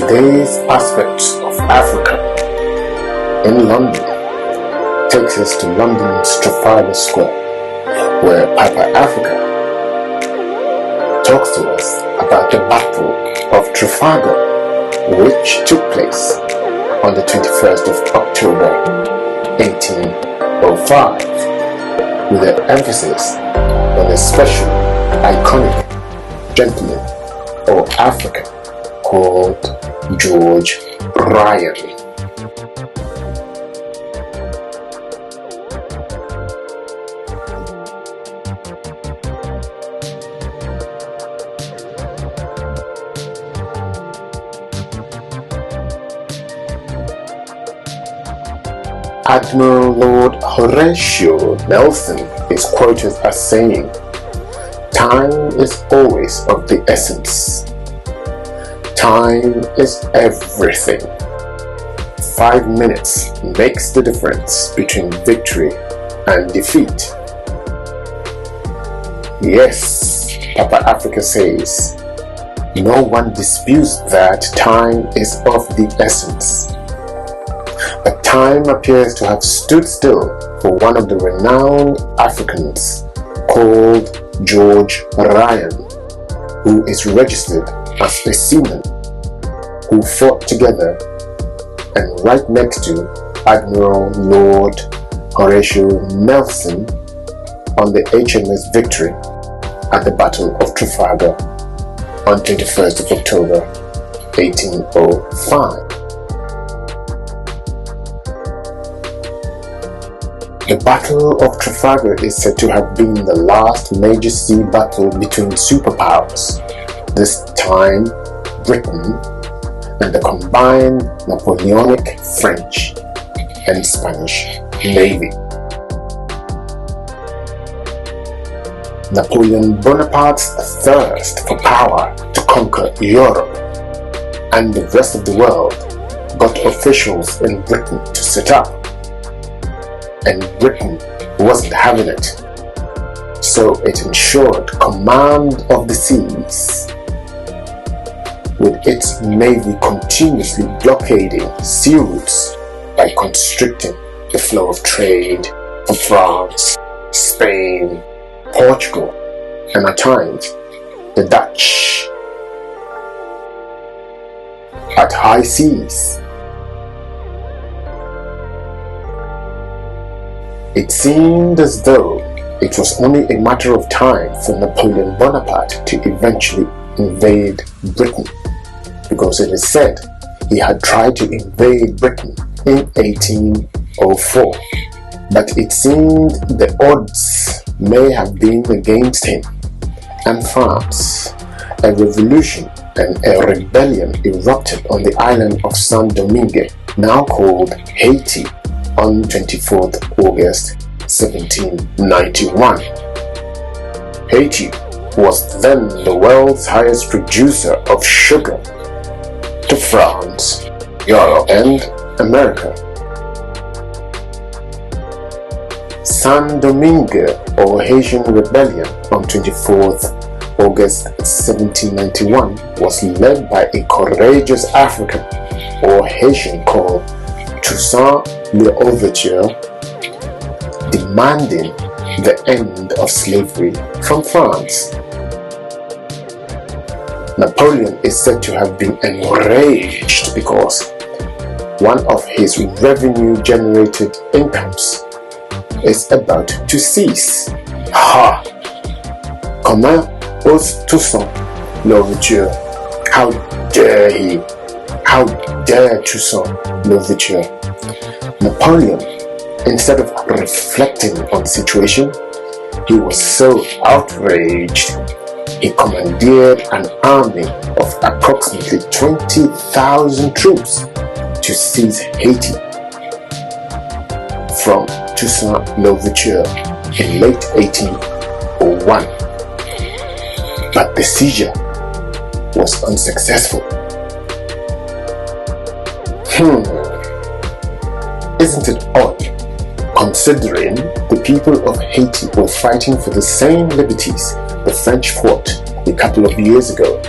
today's aspects of Africa in London takes us to London's Trafalgar Square, where Papa Africa talks to us about the Battle of Trafalgar, which took place on the 21st of October 1805, with an emphasis on a special iconic gentleman or African called George Ryan. Admiral Lord Horatio Nelson is quoted as saying, "Time is always of the essence. Time is everything. 5 minutes makes the difference between victory and defeat." Yes, Papa Africa says, no one disputes that time is of the essence. But time appears to have stood still for one of the renowned Africans called George Ryan, who is registered as a seaman who fought together and right next to Admiral Lord Horatio Nelson on the HMS Victory at the Battle of Trafalgar on 21st of October 1805. The Battle of Trafalgar is said to have been the last major sea battle between superpowers, this time Britain and the combined Napoleonic French and Spanish Navy. Napoleon Bonaparte's thirst for power to conquer Europe and the rest of the world got officials in Britain to sit up. And Britain wasn't having it, so it ensured command of the seas, with its navy continuously blockading sea routes by constricting the flow of trade from France, Spain, Portugal, and at times the Dutch. At high seas, it seemed as though it was only a matter of time for Napoleon Bonaparte to eventually invade Britain, because it is said he had tried to invade Britain in 1804, but it seemed the odds may have been against him, and France, a revolution and a rebellion erupted on the island of Saint Domingue, now called Haiti, on 24th August 1791. Haiti was then the world's highest producer of sugar to France, Europe, and America. Saint Domingue, or Haitian Rebellion, on 24th August 1791 was led by a courageous African or Haitian called Toussaint L'Ouverture, demanding the end of slavery from France. Napoleon is said to have been enraged because one of his revenue-generated incomes is about to cease. Ha! Comment ose Toussaint L'Ouverture? How dare he? How dare Toussaint L'Ouverture? Napoleon, instead of reflecting on the situation, he was so outraged, he commandeered an army of approximately 20,000 troops to seize Haiti from Toussaint L'Ouverture in late 1801. But the seizure was unsuccessful. Isn't it odd, considering the people of Haiti were fighting for the same liberties the French fought a couple of years ago,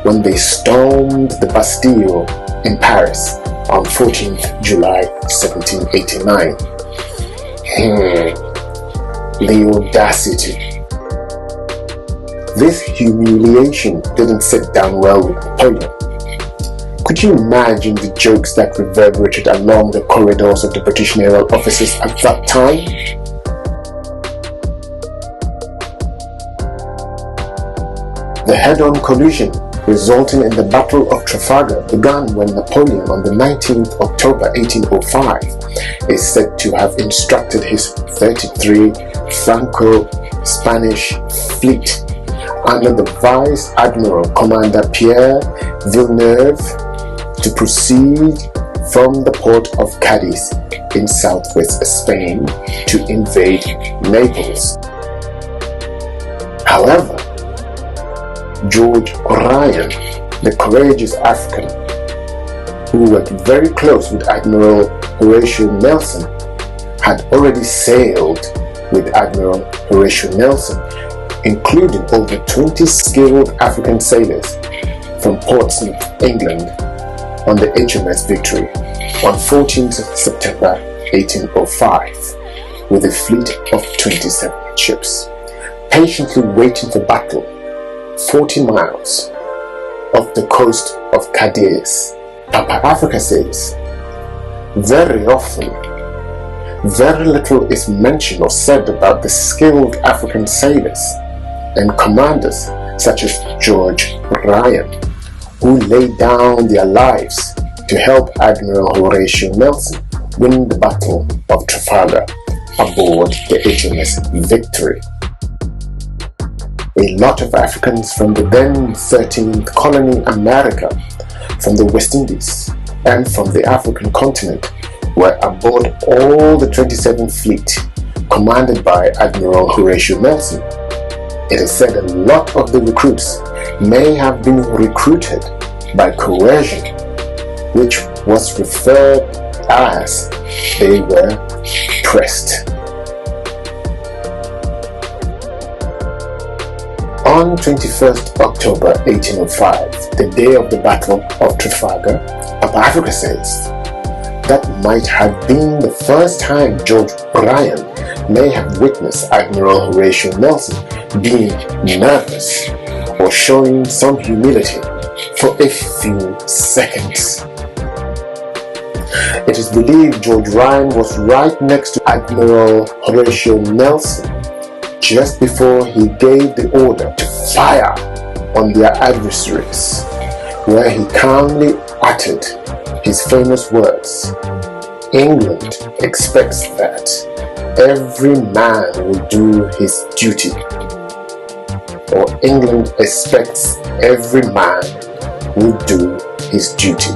when they stormed the Bastille in Paris on 14th July 1789. The audacity. This humiliation didn't sit down well with Napoleon. Could you imagine the jokes that reverberated along the corridors of the British naval offices at that time? The head-on collision resulting in the Battle of Trafalgar began when Napoleon, on the 19th October 1805, is said to have instructed his 33 Franco-Spanish fleet under the Vice Admiral Commander Pierre Villeneuve to proceed from the port of Cadiz in southwest Spain to invade Naples. However, George Ryan, the courageous African who worked very close with Admiral Horatio Nelson, had already sailed with Admiral Horatio Nelson, including over 20 skilled African sailors from Portsmouth, England, on the HMS Victory on 14th September 1805 with a fleet of 27 ships, patiently waiting for battle 40 miles off the coast of Cadiz. Papa Africa says, very often, very little is mentioned or said about the skilled African sailors and commanders such as George Ryan, who laid down their lives to help Admiral Horatio Nelson win the Battle of Trafalgar aboard the HMS Victory. A lot of Africans from the then 13th colony America, from the West Indies, and from the African continent were aboard all the 27th Fleet, commanded by Admiral Horatio Nelson. It is said a lot of the recruits may have been recruited by coercion, which was referred as they were pressed. On 21st October 1805, the day of the Battle of Trafalgar, Papa Africa says, that might have been the first time George Ryan may have witnessed Admiral Horatio Nelson being nervous or showing some humility for a few seconds. It is believed George Ryan was right next to Admiral Horatio Nelson just before he gave the order to fire on their adversaries, where he calmly uttered his famous words, "England expects that every man will do his duty," or "England expects every man will do his duty."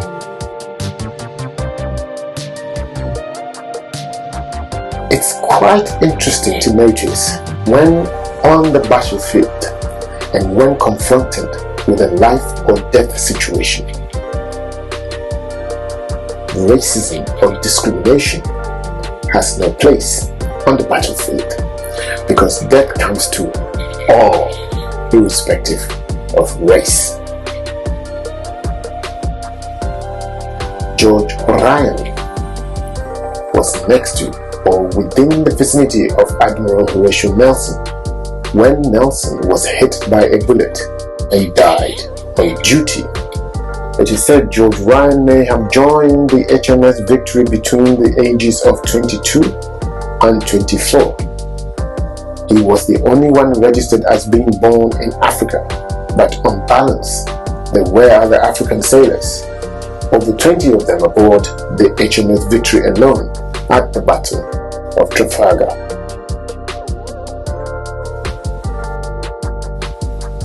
It's quite interesting to notice when on the battlefield and when confronted with a life or death situation, racism or discrimination has no place on the battlefield, because death comes to all, irrespective of race. George Ryan was next to or within the vicinity of Admiral Horatio Nelson when Nelson was hit by a bullet and died on duty. It is said George Ryan may have joined the HMS Victory between the ages of 22 and 24. He was the only one registered as being born in Africa, but on balance, there were other African sailors, over 20 of them aboard the HMS Victory alone at the Battle of Trafalgar.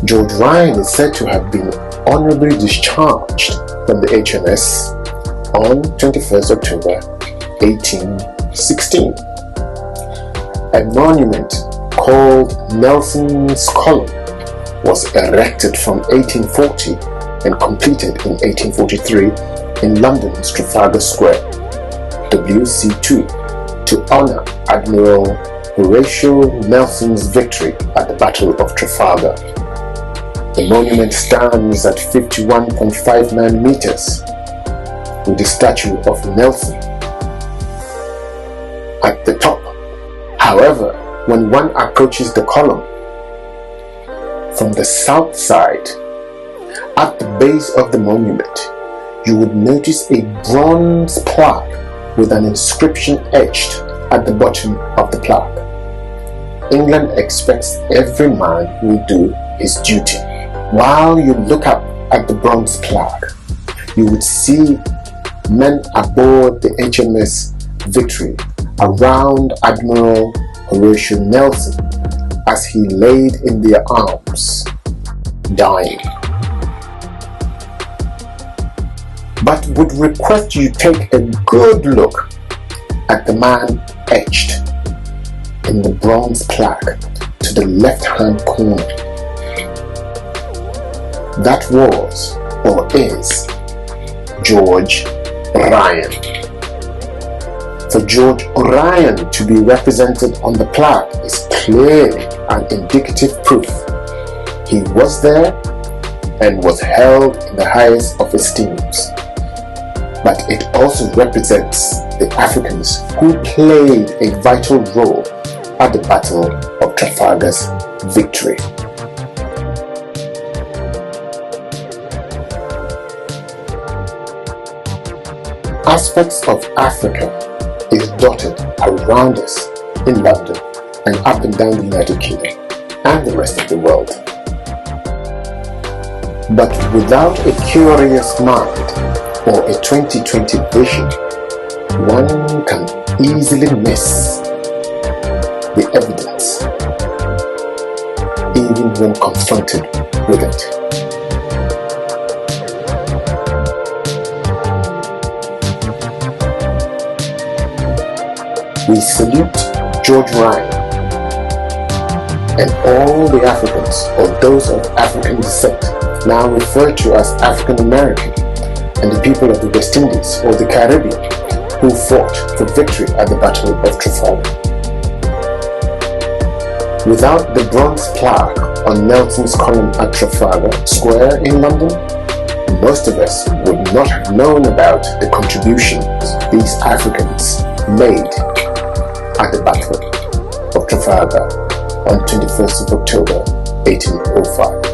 George Ryan is said to have been honorably discharged from the HMS on 21st October 1816. A monument called Nelson's Column was erected from 1840 and completed in 1843 in London's Trafalgar Square, WC2, to honor Admiral Horatio Nelson's victory at the Battle of Trafalgar. The monument stands at 51.59 meters, with the statue of Nelson at the top. However, when one approaches the column from the south side, at the base of the monument, you would notice a bronze plaque with an inscription etched at the bottom of the plaque. England expects every man will do his duty. While you look up at the bronze plaque, you would see men aboard the HMS Victory around Admiral Horatio Nelson as he laid in their arms, dying. But would request you take a good look at the man etched in the bronze plaque to the left-hand corner. That was, or is, George Ryan. For George Ryan to be represented on the plaque is clearly an indicative proof he was there and was held in the highest of esteems. But it also represents the Africans who played a vital role at the Battle of Trafalgar's victory. Aspects of Africa is dotted around us in London and up and down the United Kingdom and the rest of the world. But without a curious mind or a 2020 vision, one can easily miss the evidence, even when confronted with it. We salute George Ryan and all the Africans, or those of African descent, now referred to as African American, and the people of the West Indies or the Caribbean who fought for victory at the Battle of Trafalgar. Without the bronze plaque on Nelson's column at Trafalgar Square in London, most of us would not have known about the contributions these Africans made at the Battle of Trafalgar on 21st of October 1805.